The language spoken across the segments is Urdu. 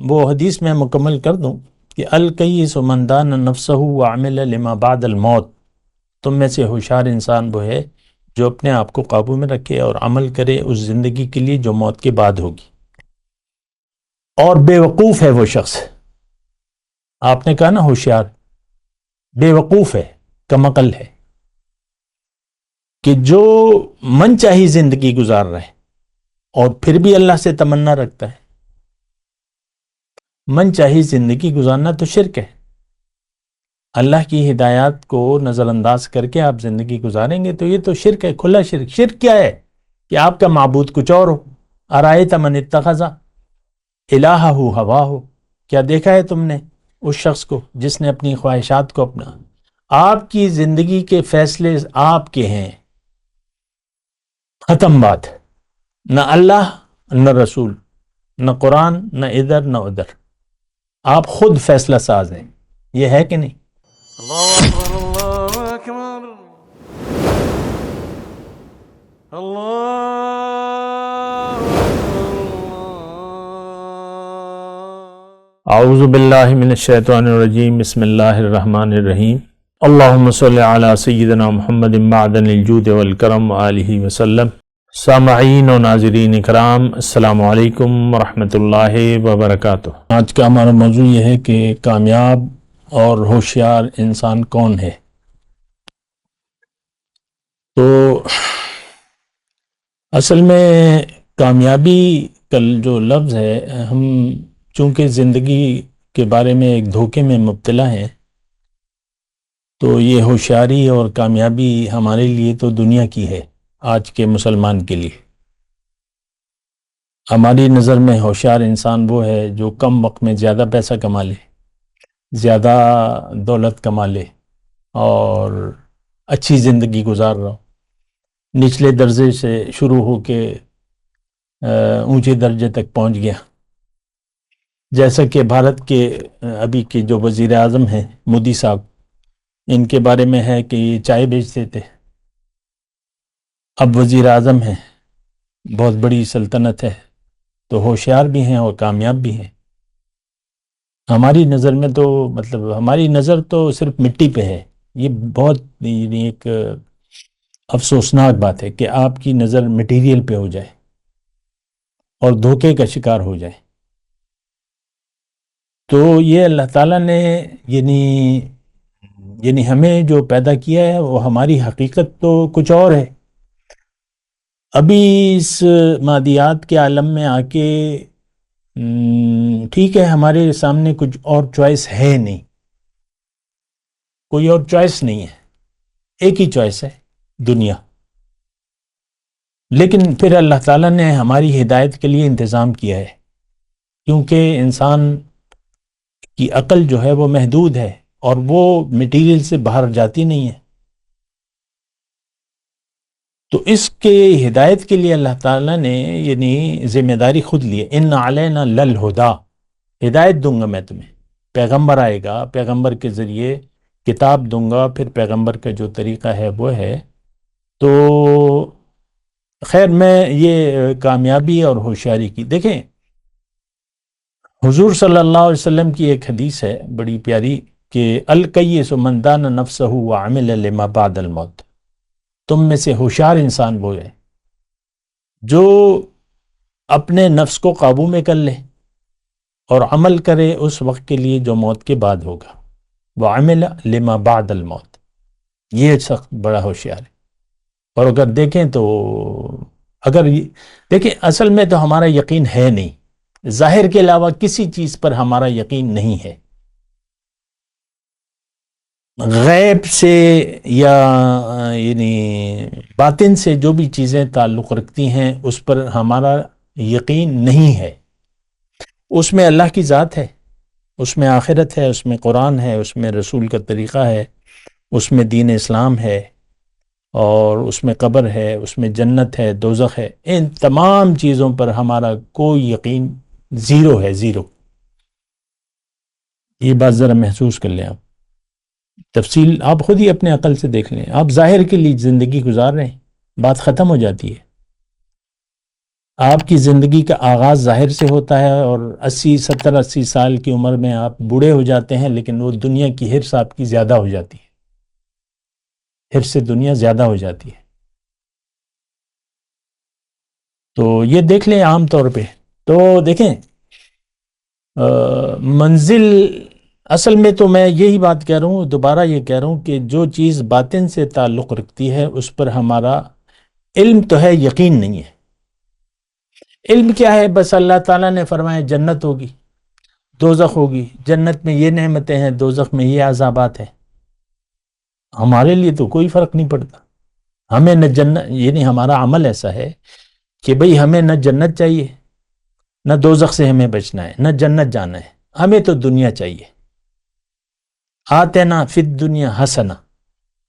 وہ حدیث میں مکمل کر دوں کہ الکیس من دان نفسہ وعمل لما بعد الموت، تم میں سے ہوشیار انسان وہ ہے جو اپنے آپ کو قابو میں رکھے اور عمل کرے اس زندگی کے لیے جو موت کے بعد ہوگی۔ اور بے وقوف ہے وہ شخص، آپ نے کہا نا ہوشیار، بے وقوف ہے، کم عقل ہے، کہ جو من چاہی زندگی گزار رہے اور پھر بھی اللہ سے تمنا رکھتا ہے۔ من چاہی زندگی گزارنا تو شرک ہے، اللہ کی ہدایات کو نظر انداز کر کے آپ زندگی گزاریں گے تو یہ تو شرک ہے، کھلا شرک۔ شرک کیا ہے؟ کہ آپ کا معبود کچھ اور ہو۔ ارائیت من اتخذ الہہ ہواہ، کیا دیکھا ہے تم نے اس شخص کو جس نے اپنی خواہشات کو اپنا، آپ کی زندگی کے فیصلے آپ کے ہیں، ختم بات۔ نہ اللہ نہ رسول، نہ قرآن نہ ادھر نہ ادھر، آپ خود فیصلہ ساز ہیں، یہ ہے کہ نہیں؟ اللہ اکبر اللہ اکبر اللہ اعوذ باللہ من الشیطان الرجیم، بسم اللہ الرحمن الرحیم۔ اللہم صلی علی سیدنا محمد معدن الجود والکرم وآلہ وسلم۔ سامعین و ناظرین اکرام، السلام علیکم ورحمۃ اللہ وبرکاتہ۔ آج کا ہمارا موضوع یہ ہے کہ کامیاب اور ہوشیار انسان کون ہے۔ تو اصل میں کامیابی کا جو لفظ ہے، ہم چونکہ زندگی کے بارے میں ایک دھوکے میں مبتلا ہیں، تو یہ ہوشیاری اور کامیابی ہمارے لیے تو دنیا کی ہے۔ آج کے مسلمان کے لیے ہماری نظر میں ہوشیار انسان وہ ہے جو کم وقت میں زیادہ پیسہ کما لے، زیادہ دولت کما لے اور اچھی زندگی گزار رہا ہو، نچلے درجے سے شروع ہو کے اونچے درجے تک پہنچ گیا۔ جیسا کہ بھارت کے ابھی کے جو وزیر اعظم ہیں مودی صاحب، ان کے بارے میں ہے کہ یہ چائے بیچتے تھے، اب وزیر اعظم ہیں، بہت بڑی سلطنت ہے، تو ہوشیار بھی ہیں اور کامیاب بھی ہیں۔ ہماری نظر میں تو ہماری نظر تو صرف مٹی پہ ہے۔ یہ بہت ایک افسوسناک بات ہے کہ آپ کی نظر مٹیریل پہ ہو جائے اور دھوکے کا شکار ہو جائے۔ تو یہ اللہ تعالیٰ نے یعنی ہمیں جو پیدا کیا ہے وہ ہماری حقیقت تو کچھ اور ہے۔ ابھی اس مادیات کے عالم میں آ کے ٹھیک ہے، ہمارے سامنے کچھ اور چوائس ہے نہیں، کوئی اور چوائس نہیں ہے، ایک ہی چوائس ہے، دنیا۔ لیکن پھر اللہ تعالیٰ نے ہماری ہدایت کے لیے انتظام کیا ہے، کیونکہ انسان کی عقل جو ہے وہ محدود ہے اور وہ مٹیریل سے باہر جاتی نہیں ہے۔ تو اس کے ہدایت کے لیے اللہ تعالیٰ نے ذمہ داری خود لی ہے۔ ان علینا للہدا، ہدایت دوں گا میں تمہیں، پیغمبر آئے گا، پیغمبر کے ذریعے کتاب دوں گا، پھر پیغمبر کا جو طریقہ ہے وہ ہے۔ تو خیر، میں یہ کامیابی اور ہوشیاری کی دیکھیں، حضور صلی اللہ علیہ وسلم کی ایک حدیث ہے بڑی پیاری کہ الکیس من دان نفسہ وعمل لما بعد الموت، تم میں سے ہوشیار انسان وہ ہے جو اپنے نفس کو قابو میں کر لے اور عمل کرے اس وقت کے لیے جو موت کے بعد ہوگا۔ وعمل لما بعد الموت، یہ سخت بڑا ہوشیار ہے۔ اور اگر دیکھیں تو دیکھیں اصل میں تو ہمارا یقین ہے نہیں، ظاہر کے علاوہ کسی چیز پر ہمارا یقین نہیں ہے۔ غیب سے یا باطن سے جو بھی چیزیں تعلق رکھتی ہیں اس پر ہمارا یقین نہیں ہے۔ اس میں اللہ کی ذات ہے، اس میں آخرت ہے، اس میں قرآن ہے، اس میں رسول کا طریقہ ہے، اس میں دین اسلام ہے، اور اس میں قبر ہے، اس میں جنت ہے، دوزخ ہے۔ ان تمام چیزوں پر ہمارا کوئی یقین زیرو ہے، زیرو۔ یہ بات ذرا محسوس کر لیں آپ، تفصیل آپ خود ہی اپنے عقل سے دیکھ لیں۔ آپ ظاہر کے لیے زندگی گزار رہے ہیں، بات ختم ہو جاتی ہے۔ آپ کی زندگی کا آغاز ظاہر سے ہوتا ہے اور 80 سال کی عمر میں آپ بوڑھے ہو جاتے ہیں، لیکن وہ دنیا کی حرص آپ کی زیادہ ہو جاتی ہے، حرص دنیا زیادہ ہو جاتی ہے. تو یہ دیکھ لیں عام طور پہ. تو دیکھیں منزل اصل میں تو میں یہی بات کہہ رہا ہوں، دوبارہ یہ کہہ رہا ہوں کہ جو چیز باطن سے تعلق رکھتی ہے اس پر ہمارا علم تو ہے، یقین نہیں ہے. علم کیا ہے؟ بس اللہ تعالیٰ نے فرمایا جنت ہوگی، دوزخ ہوگی، جنت میں یہ نعمتیں ہیں، دوزخ میں یہ عذابات ہیں. ہمارے لیے تو کوئی فرق نہیں پڑتا. ہمیں نہ جنت، یعنی ہمارا عمل ایسا ہے کہ بھئی ہمیں نہ جنت چاہیے، نہ دوزخ سے ہمیں بچنا ہے، نہ جنت جانا ہے، ہمیں تو دنیا چاہیے. آتنا فی الدنیا حسنہ،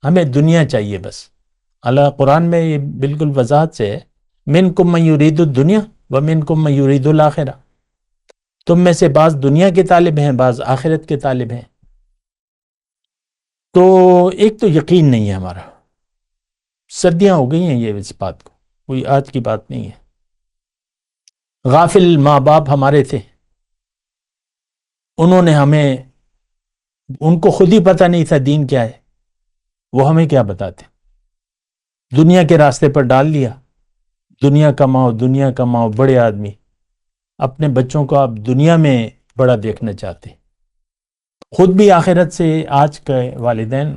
ہمیں دنیا چاہیے بس. اللہ قرآن میں یہ بالکل وضاحت سے ہے، منکم من یرید الدنیا ومنکم من یرید الآخرہ. تم میں سے بعض دنیا کے طالب ہیں، بعض آخرت کے طالب ہیں. تو ایک تو یقین نہیں ہے ہمارا، صدیاں ہو گئی ہیں یہ اس بات کو، کوئی آج کی بات نہیں ہے. غافل ماں باپ ہمارے تھے، انہوں نے ہمیں، ان کو خود ہی پتہ نہیں تھا دین کیا ہے، وہ ہمیں کیا بتاتے، دنیا کے راستے پر ڈال دیا. دنیا کماؤ، دنیا کماؤ، بڑے آدمی. اپنے بچوں کو آپ دنیا میں بڑا دیکھنا چاہتے، خود بھی آخرت سے، آج کے والدین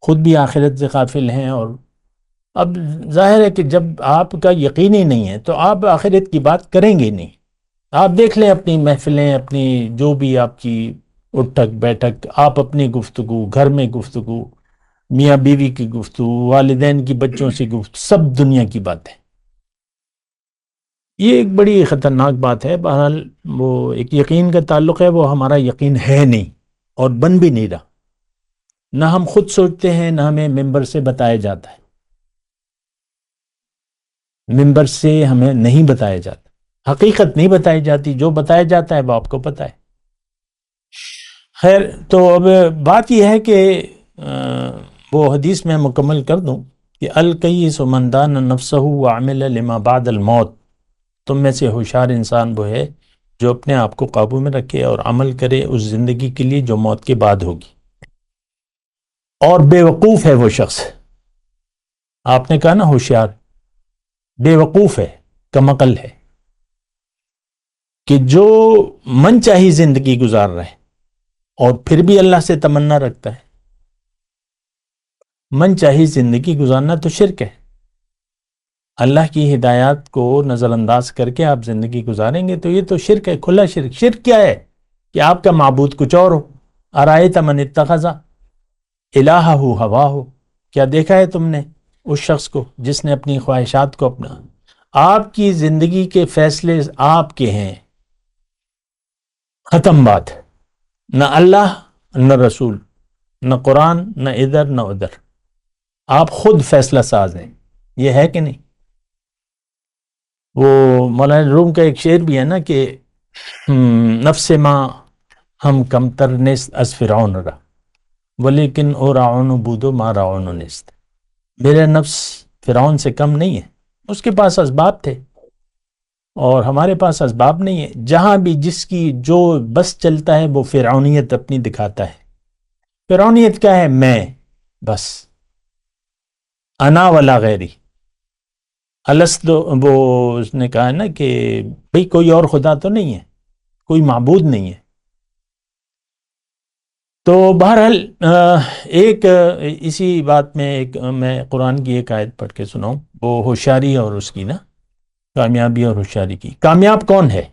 خود بھی آخرت سے غافل ہیں. اور اب ظاہر ہے کہ جب آپ کا یقین ہی نہیں ہے تو آپ آخرت کی بات کریں گے نہیں. آپ دیکھ لیں اپنی محفلیں، اپنی جو بھی آپ کی اٹھک بیٹھک، آپ اپنی گفتگو، گھر میں گفتگو، میاں بیوی کی گفتگو، والدین کی بچوں سے گفتگو، سب دنیا کی بات ہے. یہ ایک بڑی خطرناک بات ہے. بہرحال وہ ایک یقین کا تعلق ہے، وہ ہمارا یقین ہے نہیں اور بن بھی نہیں رہا. نہ ہم خود سوچتے ہیں، نہ ہمیں ممبر سے بتایا جاتا ہے. ممبر سے ہمیں نہیں بتایا جاتا، حقیقت نہیں بتائی جاتی، جو بتایا جاتا ہے وہ آپ کو پتہ ہے. خیر، تو اب بات یہ ہے کہ وہ حدیث میں مکمل کر دوں کہ الکیس من دان نفسہ وعمل لما بعد الموت. تم میں سے ہوشیار انسان وہ ہے جو اپنے آپ کو قابو میں رکھے اور عمل کرے اس زندگی کے لیے جو موت کے بعد ہوگی. اور بے وقوف ہے وہ شخص، آپ نے کہا نا ہوشیار، بے وقوف ہے، کم عقل ہے، کہ جو من چاہی زندگی گزار رہا ہے اور پھر بھی اللہ سے تمنا رکھتا ہے. من چاہی زندگی گزارنا تو شرک ہے. اللہ کی ہدایات کو نظر انداز کر کے آپ زندگی گزاریں گے تو یہ تو شرک ہے، کھلا شرک. شرک کیا ہے؟ کہ آپ کا معبود کچھ اور ہو. ارائیت من اتخذ الہہ ہواہ، کیا دیکھا ہے تم نے اس شخص کو جس نے اپنی خواہشات کو اپنا. آپ کی زندگی کے فیصلے آپ کے ہیں، ختم بات. نہ اللہ، نہ رسول، نہ قرآن، نہ ادھر نہ ادھر. آپ خود فیصلہ ساز ہیں. یہ ہے کہ نہیں؟ وہ مولانا روم کا ایک شعر بھی ہے نا کہ نفس ما ہم کمتر نیست از فرعون را ولیکن او راعون بودو ما راعون نیست. میرا نفس فرعون سے کم نہیں ہے، اس کے پاس اسباب تھے اور ہمارے پاس اسباب نہیں ہے. جہاں بھی جس کی جو بس چلتا ہے وہ فرعونیت اپنی دکھاتا ہے. فرعونیت کیا ہے؟ میں بس، انا ولا غیری. الست، وہ اس نے کہا نا کہ بھئی کوئی اور خدا تو نہیں ہے، کوئی معبود نہیں ہے. تو بہرحال ایک اسی بات میں ایک میں قرآن کی ایک آیت پڑھ کے سناؤں، وہ ہوشیاری اور اس کی نا کامیابی اور ہوشیاری کی. کامیاب کون ہے؟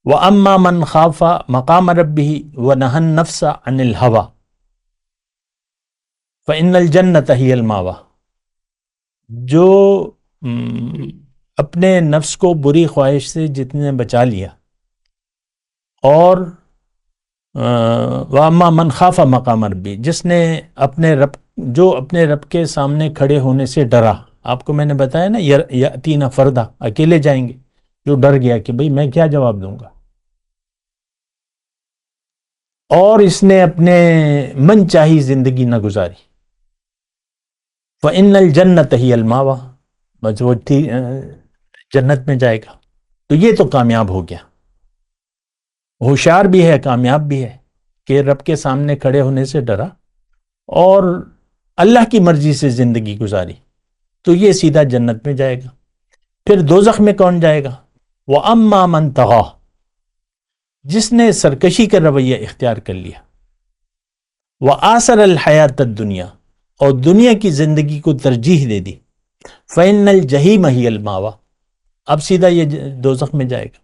وَأَمَّا مَنْ خَافَ مَقَامَ رَبِّهِ وَنَهَى النَّفْسَ عَنِ الْهَوَى فَإِنَّ الْجَنَّةَ هِيَ الْمَأْوَى. جو اپنے نفس کو بری خواہش سے جتنے بچا لیا، اور وَأَمَّا مَنْ خَافَ مَقَامَ رَبِّهِ، جس نے اپنے رب، جو اپنے رب کے سامنے کھڑے ہونے سے ڈرا. آپ کو میں نے بتایا نا یأتینا فردا، اکیلے جائیں گے. جو ڈر گیا کہ بھئی میں کیا جواب دوں گا، اور اس نے اپنے من چاہی زندگی نہ گزاری. فَإِنَّ الْجَنَّةَ هِيَ الْمَأْوَى، بس وہ جنت میں جائے گا. تو یہ تو کامیاب ہو گیا. ہوشیار بھی ہے، کامیاب بھی ہے کہ رب کے سامنے کھڑے ہونے سے ڈرا اور اللہ کی مرضی سے زندگی گزاری، تو یہ سیدھا جنت میں جائے گا. پھر دوزخ میں کون جائے گا؟ وَأَمَّا مَنْ طَغَىٰ، جس نے سرکشی کا رویہ اختیار کر لیا، وَآثَرَ الْحَيَاةَ الدُّنْيَا، اور دنیا کی زندگی کو ترجیح دے دی، فَإِنَّ الْجَحِيمَ هِيَ الْمَأْوَىٰ، اب سیدھا یہ دوزخ میں جائے گا.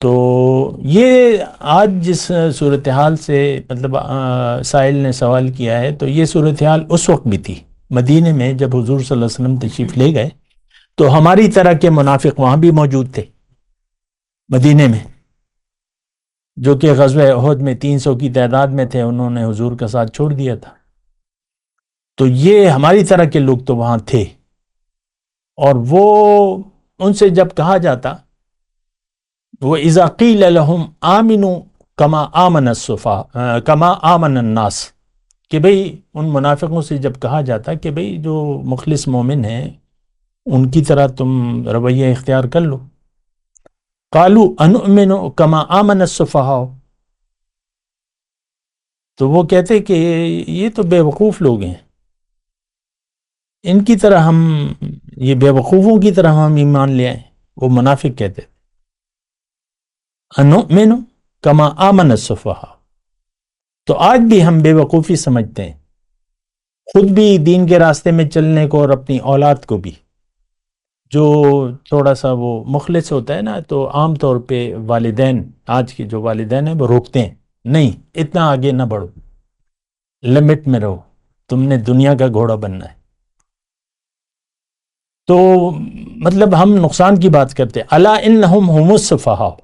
تو یہ آج جس صورتحال سے مطلب سائل نے سوال کیا ہے، تو یہ صورتحال اس وقت بھی تھی مدینے میں جب حضور صلی اللہ علیہ وسلم تشریف لے گئے، تو ہماری طرح کے منافق وہاں بھی موجود تھے مدینے میں، جو کہ غزوہ احد میں 300 کی تعداد میں تھے، انہوں نے حضور کا ساتھ چھوڑ دیا تھا. تو یہ ہماری طرح کے لوگ تو وہاں تھے، اور وہ ان سے جب کہا جاتا وَإِذَا قِيلَ لَهُمْ آمِنُوا كَمَا آمَنَ النَّاسِ، کہ بھئی ان منافقوں سے جب کہا جاتا کہ بھئی جو مخلص مومن ہیں ان کی طرح تم رویہ اختیار کر لو، قَالُوا أَنُؤْمِنُ كَمَا آمَنَ السُّفَهَاءُ، تو وہ کہتے کہ یہ تو بے وقوف لوگ ہیں، ان کی طرح ہم، یہ بے وقوفوں کی طرح ہم ایمان لے آئیں. وہ منافق کہتے انؤمن کما آمن السفہاء. تو آج بھی ہم بے وقوفی سمجھتے ہیں، خود بھی دین کے راستے میں چلنے کو اور اپنی اولاد کو بھی. جو تھوڑا سا وہ مخلص ہوتا ہے نا، تو عام طور پہ والدین، آج کے جو والدین ہیں وہ روکتے ہیں، نہیں اتنا آگے نہ بڑھو، لمٹ میں رہو، تم نے دنیا کا گھوڑا بننا ہے. تو مطلب ہم نقصان کی بات کرتے ہیں. الا انہم هم السفہاء،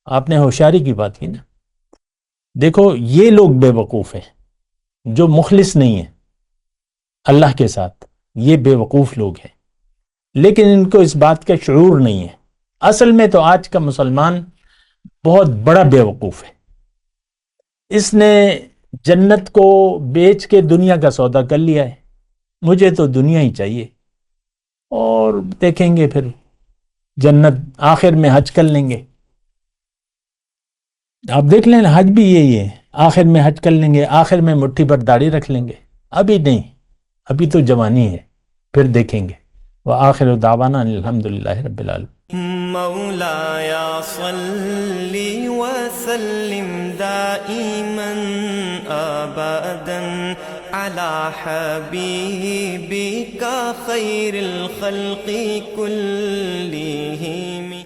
آپ نے ہوشیاری کی بات کی نا. دیکھو یہ لوگ بے وقوف ہیں جو مخلص نہیں ہیں اللہ کے ساتھ، یہ بے وقوف لوگ ہیں، لیکن ان کو اس بات کا شعور نہیں ہے. اصل میں تو آج کا مسلمان بہت بڑا بے وقوف ہے. اس نے جنت کو بیچ کے دنیا کا سودا کر لیا ہے، مجھے تو دنیا ہی چاہیے، اور دیکھیں گے پھر جنت آخر میں حج کر لیں گے. آپ دیکھ لیں حج بھی یہی ہے، آخر میں حج کر لیں گے، آخر میں مٹھی پر داڑھی رکھ لیں گے. ابھی نہیں، ابھی تو جوانی ہے، پھر دیکھیں گے. وآخر دعوانا الحمدللہ رب العالمین. مولاي صل وسلم دائما ابدا على حبيبك خير الخلق كلهم.